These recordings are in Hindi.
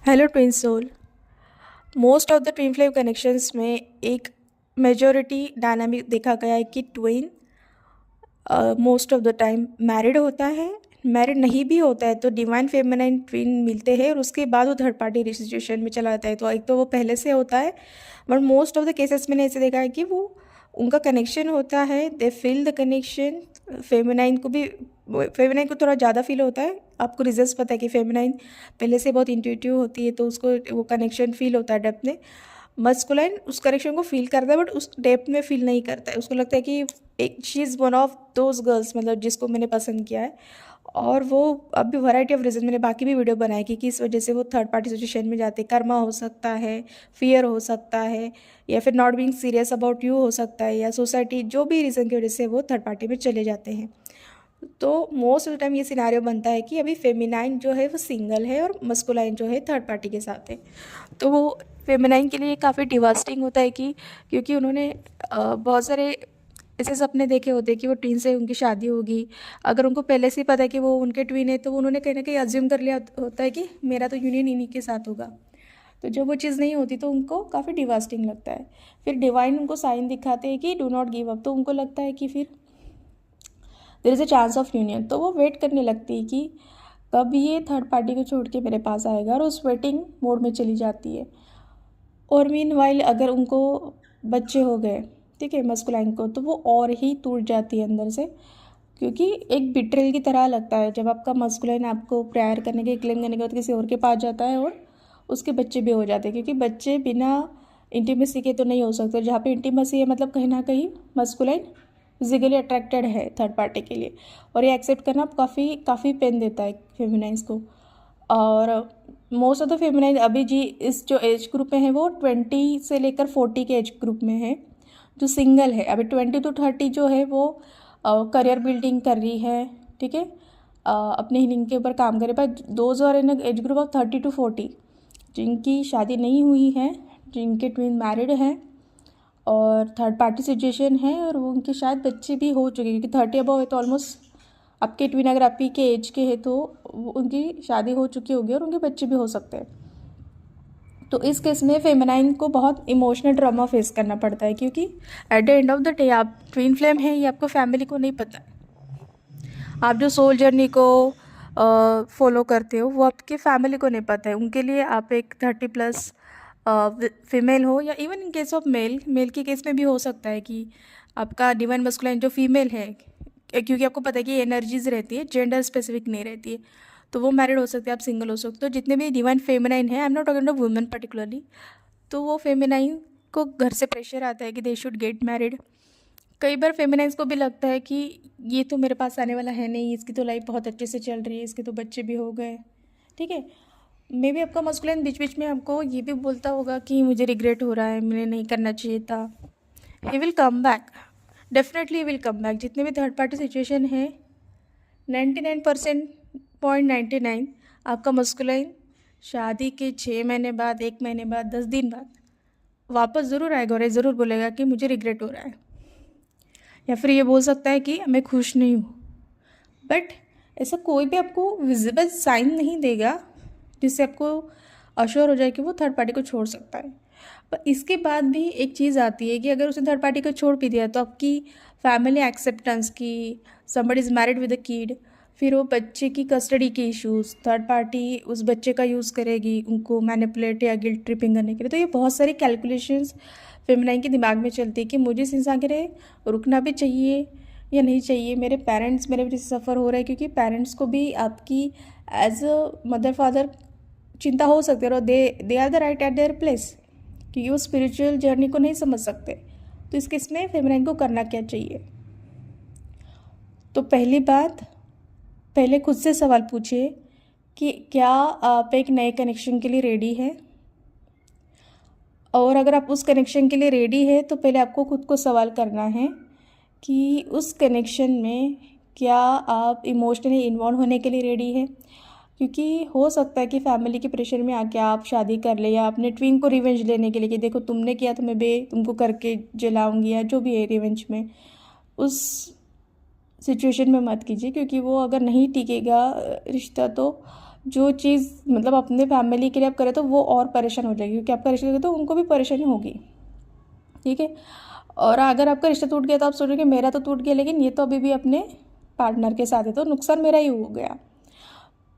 Hello twin soul. Most of the twin flame connections में एक मेजॉरिटी डायनामिक देखा गया है कि twin most of the time married होता है। मैरिड नहीं भी होता है तो डिवाइन फेमिनाइन ट्विन मिलते हैं और उसके बाद वो थर्ड पार्टी सिचुएशन में चला जाता है। तो एक तो वो पहले से होता है, but most of the cases मैंने ऐसे देखा है कि वो उनका कनेक्शन होता है, they feel the connection. Feminine को भी, फेमिनाइन को थोड़ा ज़्यादा फील होता है। आपको रिजल्ट्स पता है कि फेमिनाइन पहले से बहुत इंट्यूटिव होती है तो उसको वो कनेक्शन फील होता है डेप्थ में। मस्कुलाइन उस कनेक्शन को फील करता है बट उस डेप्थ में फील नहीं करता है। उसको लगता है कि एक she is one of those girls, मतलब जिसको मैंने पसंद किया है। और वो अब भी वैरायटी ऑफ रीज़न मैंने बाकी भी वीडियो बनाई कि किस वजह से वो थर्ड पार्टी सिचुएशन में जाते। कर्मा हो सकता है, फियर हो सकता है, या फिर not being serious about you हो सकता है, या सोसाइटी, जो भी रीज़न की वजह से वो थर्ड पार्टी में चले जाते हैं। तो मोस्ट ऑफ द टाइम ये सिनारियो बनता है कि अभी फेमिनाइन जो है वो सिंगल है और मस्कुलाइन जो है थर्ड पार्टी के साथ है। तो वो फेमिनाइन के लिए काफ़ी डिवास्टिंग होता है कि क्योंकि उन्होंने बहुत सारे ऐसे सपने देखे होते हैं कि वो ट्विन से उनकी शादी होगी। अगर उनको पहले से ही पता है कि वो उनके ट्विन है तो उन्होंने कहीं ना कहीं अज्यूम कर लिया होता है कि मेरा तो यूनियन इन्हीं के साथ होगा। तो जब वो चीज़ नहीं होती तो उनको काफ़ी डिवास्टिंग लगता है। फिर डिवाइन उनको साइन दिखाते हैं कि डू नॉट गिव अप, तो उनको लगता है कि फिर there is a chance of union. तो वो वेट करने लगती है कि कब ये थर्ड पार्टी को छोड़ के मेरे पास आएगा, और उस वेटिंग मोड में चली जाती है। और मीन वाइल अगर उनको बच्चे हो गए, ठीक है, मस्कुलाइन को, तो वो और ही टूट जाती है अंदर से, क्योंकि एक बिट्रेल की तरह लगता है जब आपका मस्कुलाइन आपको प्यार करने के, क्लेम करने के बाद किसी और के पास जाता है और उसके बच्चे भी हो जाते हैं। क्योंकि बच्चे बिना इंटीमेसी के तो नहीं हो सकते। जहाँ पे इंटीमेसी है मतलब कहीं ना कहीं मस्कुलाइन फिजिकली अट्रैक्टेड है थर्ड पार्टी के लिए, और ये एक्सेप्ट करना काफ़ी काफ़ी पेन देता है फेमिनाइन्स को। और मोस्ट ऑफ द फेमिनाइन अभी जी इस जो एज ग्रुप में है वो 20 से लेकर 40 के एज ग्रुप में है, जो सिंगल है। अभी 20 to 30 जो है वो करियर बिल्डिंग कर रही है, ठीक है, अपने हीलिंग के ऊपर काम करे। पर those are in age group of 30 to 40 जिनकी शादी नहीं हुई है, जिनके ट्विन मैरिड हैं और थर्ड पार्टी सिचुएशन है, और वो उनके शायद बच्चे भी हो चुके हैं, क्योंकि 30 अबव है तो ऑलमोस्ट आपके ट्विन अगर आप ही के एज के हैं तो उनकी शादी हो चुकी होगी और उनके बच्चे भी हो सकते हैं। तो इस केस में फेमिनाइन को बहुत इमोशनल ड्रामा फेस करना पड़ता है, क्योंकि at the end of the day आप ट्विन फ्लेम हैं, ये आपको फैमिली को नहीं पता। आप जो सोल जर्नी को फॉलो करते हो वो आपके फैमिली को नहीं पता है। उनके लिए आप एक 30+ फीमेल हो, या even in case of male, male के केस में भी हो सकता है कि आपका डिवाइन मस्कुलाइन जो फीमेल है, क्योंकि आपको पता है कि एनर्जीज रहती है, जेंडर स्पेसिफिक नहीं रहती है, तो वो मैरिड हो सकते हैं, आप सिंगल हो सकते हो। तो जितने भी डिवाइन फेमिनाइन है, I am not talking about women particularly, तो वो फेमिनाइन को घर से प्रेशर आता है कि दे शुड गेट मैरिड। कई बार फेमिनाइन्स को भी लगता है कि ये तो मेरे पास आने वाला है नहीं, इसकी तो लाइफ बहुत अच्छे से चल रही है, इसके तो बच्चे भी हो गए, ठीक है। मे बी आपका मस्कुलिन बीच बीच में आपको ये भी बोलता होगा कि मुझे रिग्रेट हो रहा है, मैंने नहीं करना चाहिए था। He will come back, definitely will come back. जितने भी थर्ड पार्टी सिचुएशन है, 99.99 आपका मस्कुलाइन शादी के 6 महीने बाद, 1 महीने बाद, 10 दिन बाद वापस ज़रूर आएगा और ये ज़रूर बोलेगा कि मुझे रिग्रेट हो रहा है। या फिर ये बोल सकता है कि मैं खुश नहीं हूँ, बट ऐसा कोई भी आपको विजिबल साइन नहीं देगा जिससे आपको अश्योर हो जाए कि वो थर्ड पार्टी को छोड़ सकता है। पर इसके बाद भी एक चीज़ आती है कि अगर उसने थर्ड पार्टी को छोड़ भी दिया तो आपकी फैमिली एक्सेप्टेंस की, somebody is married with a kid, फिर वो बच्चे की कस्टडी के इश्यूज़, थर्ड पार्टी उस बच्चे का यूज़ करेगी उनको मैनिपुलेट या गिल्ट ट्रिपिंग करने के लिए। तो ये बहुत सारी कैलकुलेशंस फेमिनाइन के दिमाग में चलती है कि मुझे इस इंसान के लिए रुकना भी चाहिए या नहीं चाहिए। मेरे पेरेंट्स मेरे वजह से सफ़र हो रहा है, क्योंकि पेरेंट्स को भी आपकी एज अ मदर फादर चिंता हो सकती है, और they are the right at their place, क्योंकि वो स्पिरिचुअल जर्नी को नहीं समझ सकते। तो इस केस में फेमिनाइन को करना क्या चाहिए? तो पहली बात, पहले खुद से सवाल पूछिए कि क्या आप एक नए कनेक्शन के लिए रेडी हैं, और अगर आप उस कनेक्शन के लिए रेडी है तो पहले आपको खुद को सवाल करना है कि उस कनेक्शन में क्या आप इमोशनली इन्वॉल्व होने के लिए रेडी है। क्योंकि हो सकता है कि फैमिली के प्रेशर में आके आप शादी कर ले, या अपने ट्विन को रिवेंज लेने के लिए कि देखो तुमने किया तो मैं भी तुमको करके जलाऊंगी, या जो भी है रिवेंज में, उस सिचुएशन में मत कीजिए। क्योंकि वो अगर नहीं टिकेगा रिश्ता तो जो चीज़ मतलब अपने फैमिली के लिए आप करें तो वो और परेशान हो जाएगी, क्योंकि आपका रिश्ता तो उनको भी परेशानी होगी, ठीक है। और अगर आपका रिश्ता टूट गया तो आप सोचोगे मेरा तो टूट गया, लेकिन ये तो अभी भी अपने पार्टनर के साथ है, तो नुकसान मेरा ही हो गया।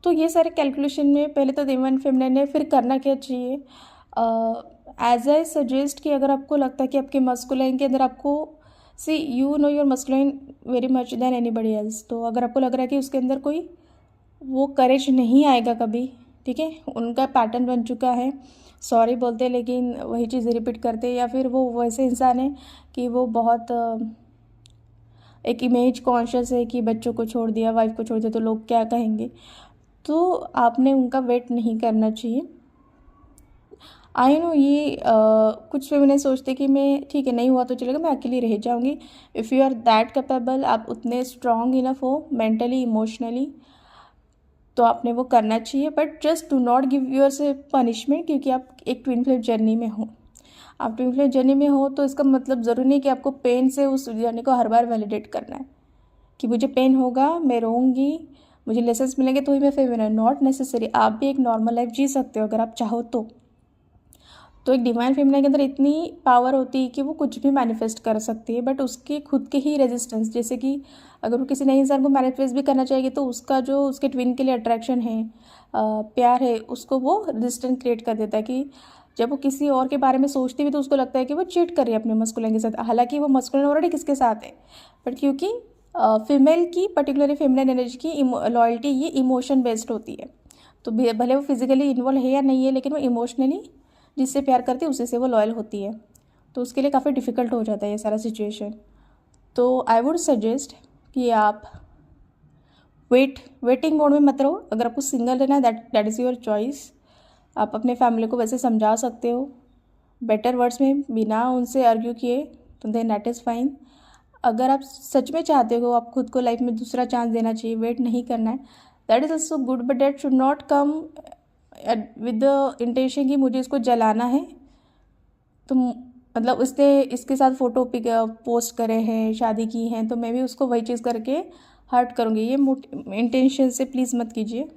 तो ये सारे कैलकुलेशन में पहले तो डिवाइन फेमिनिन है, फिर करना क्या चाहिए। एज आई सजेस्ट कि अगर आपको लगता है कि आपके मस्कुलाइन के अंदर आपको see you know your masculine very much then anybody else, तो अगर आपको लग रहा है कि उसके अंदर कोई वो करेज नहीं आएगा कभी, ठीक है, उनका पैटर्न बन चुका है, सॉरी बोलते हैं लेकिन वही चीज़ रिपीट करते हैं, या फिर वो वैसे इंसान है कि वो बहुत एक इमेज कॉन्शियस है कि बच्चों को छोड़ दिया, वाइफ को छोड़ दिया तो लोग क्या कहेंगे, तो आपने उनका वेट नहीं करना चाहिए। आई नो ये कुछ फेमिनिस्ट सोचते कि मैं ठीक है नहीं हुआ तो चलेगा, मैं अकेली रह जाऊंगी। If you are that capable, आप उतने स्ट्रांग इनफ हो मेंटली इमोशनली, तो आपने वो करना चाहिए। But just do not give your से पनिशमेंट, क्योंकि आप एक ट्विन फ्लेम जर्नी में हो। आप ट्विन फ्लेम जर्नी में हो तो इसका मतलब ज़रूरी नहीं कि आपको पेन से उस जर्नी को हर बार वैलिडेट करना है कि मुझे पेन होगा, मैं रोऊंगी, मुझे लेसन्स मिलेंगे तो ही मैं फेमिनिन। नॉट नेसेसरी, आप भी एक नॉर्मल लाइफ जी सकते हो अगर आप चाहो तो एक डिवाइन फेमिनिन के अंदर इतनी पावर होती है कि वो कुछ भी मैनिफेस्ट कर सकती है, बट उसके खुद के ही रेजिस्टेंस, जैसे कि अगर वो किसी नए इंसान को मैनिफेस्ट भी करना चाहेगी तो उसका जो उसके ट्विन के लिए अट्रैक्शन है, प्यार है, उसको वो रेजिस्टेंस क्रिएट कर देता है कि जब वो किसी और के बारे में सोचती भी तो उसको लगता है कि वो चीट कर रही है अपने मस्कुलिन के साथ, हालांकि वो मस्कुलिन ऑलरेडी किसके साथ है, बट क्योंकि फीमेल की पर्टिकुलरली फेमिनिन एनर्जी की लॉयल्टी ये इमोशन बेस्ड होती है, तो भले वो फिजिकली इन्वॉल्व है या नहीं है, लेकिन वो इमोशनली जिससे प्यार करती है उसी से वो लॉयल होती है, तो उसके लिए काफ़ी डिफ़िकल्ट हो जाता है ये सारा सिचुएशन। तो आई वुड सजेस्ट कि आप वेटिंग मोड में मत रहो। अगर आपको सिंगल रहना है दैट इज़ योर चॉइस, आप अपने फैमिली को वैसे समझा सकते हो बेटर वर्ड्स में बिना उनसे आर्ग्यू किए, तो देन दैट इज़ फाइन। अगर आप सच में चाहते हो आप खुद को लाइफ में दूसरा चांस देना चाहिए, वेट नहीं करना है, that is also good, but that should not come with the intention कि मुझे इसको जलाना है, तो मतलब उसने इसके साथ फ़ोटो पिक पोस्ट करे हैं, शादी की हैं, तो मैं भी उसको वही चीज़ करके हर्ट करूँगी, ये इंटेंशन से प्लीज़ मत कीजिए।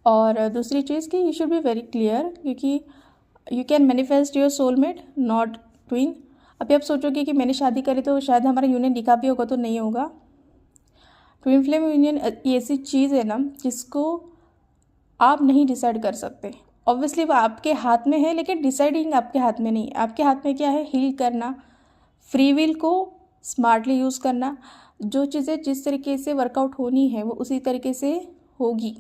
और दूसरी चीज़ कि you should be very clear, क्योंकि you can manifest your soulmate not twin. अभी आप सोचोगे कि मैंने शादी करी तो शायद हमारा यूनियन लिखा भी होगा, तो नहीं होगा। ट्विन फ्लेम यूनियन ऐसी चीज़ है ना जिसको आप नहीं डिसाइड कर सकते। ऑब्वियसली वो आपके हाथ में है, लेकिन डिसाइडिंग आपके हाथ में नहीं। आपके हाथ में क्या है, हील करना, फ्री विल को स्मार्टली यूज़ करना, जो चीज़ें जिस तरीके से वर्कआउट होनी है वो उसी तरीके से होगी,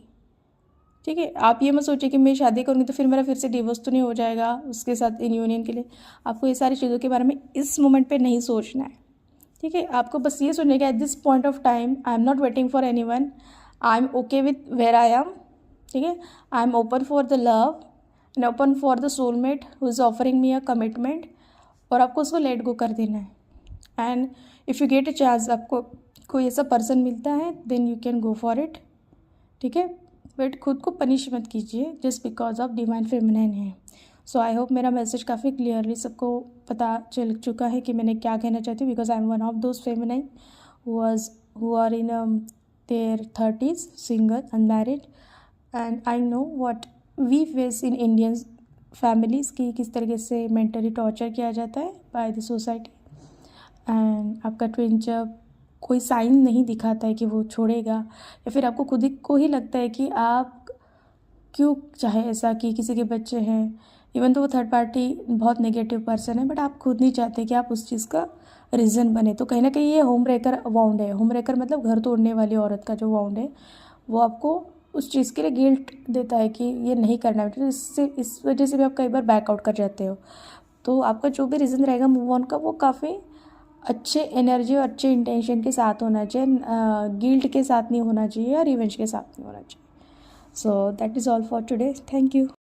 ठीक है। आप ये मत सोचिए कि मैं शादी करूँगी तो फिर मेरा फिर से डिवोर्स तो नहीं हो जाएगा उसके साथ इन यूनियन के लिए। आपको ये सारी चीज़ों के बारे में इस मोमेंट पे नहीं सोचना है, ठीक है। आपको बस ये सोचना है कि at this point of time I am not waiting for anyone, I am okay with where I am, ठीक है। I am open for the love and open for the soulmate who is offering me a commitment, और आपको उसको लेट गो कर देना है। And if you get a chance, आपको कोई ऐसा पर्सन मिलता है then you can go for it, ठीक है। बट खुद को पनिश मत कीजिए just because of divine feminine है। सो आई होप मेरा मैसेज काफ़ी क्लियरली सबको पता चल चुका है कि मैंने क्या कहना चाहती हूँ, because I am one of those feminine who are in their 30s, single, unmarried, and I know what we face in Indian families कि किस तरीके से मेंटली टॉर्चर किया जाता है बाय द सोसाइटी। एंड आपका ट्विन जब कोई साइन नहीं दिखाता है कि वो छोड़ेगा, या फिर आपको खुद ही को ही लगता है कि आप क्यों चाहे ऐसा कि किसी के बच्चे हैं, इवन तो वो थर्ड पार्टी बहुत नेगेटिव पर्सन है, बट आप खुद नहीं चाहते कि आप उस चीज़ का रीज़न बने, तो कहीं ना कहीं ये होम ब्रेकर वाउंड है। होम ब्रेकर मतलब घर तोड़ने वाली औरत का जो वाउंड है, वो आपको उस चीज़ के लिए गिल्ट देता है कि ये नहीं करना है, तो इससे इस वजह से भी आप कई बार बैकआउट कर जाते हो। तो आपका जो भी रीज़न रहेगा मूव ऑन का, वो काफ़ी अच्छे एनर्जी और अच्छे इंटेंशन के साथ होना चाहिए, गिल्ट के साथ नहीं होना चाहिए या रिवेंज के साथ नहीं होना चाहिए। So that is all for today, thank you.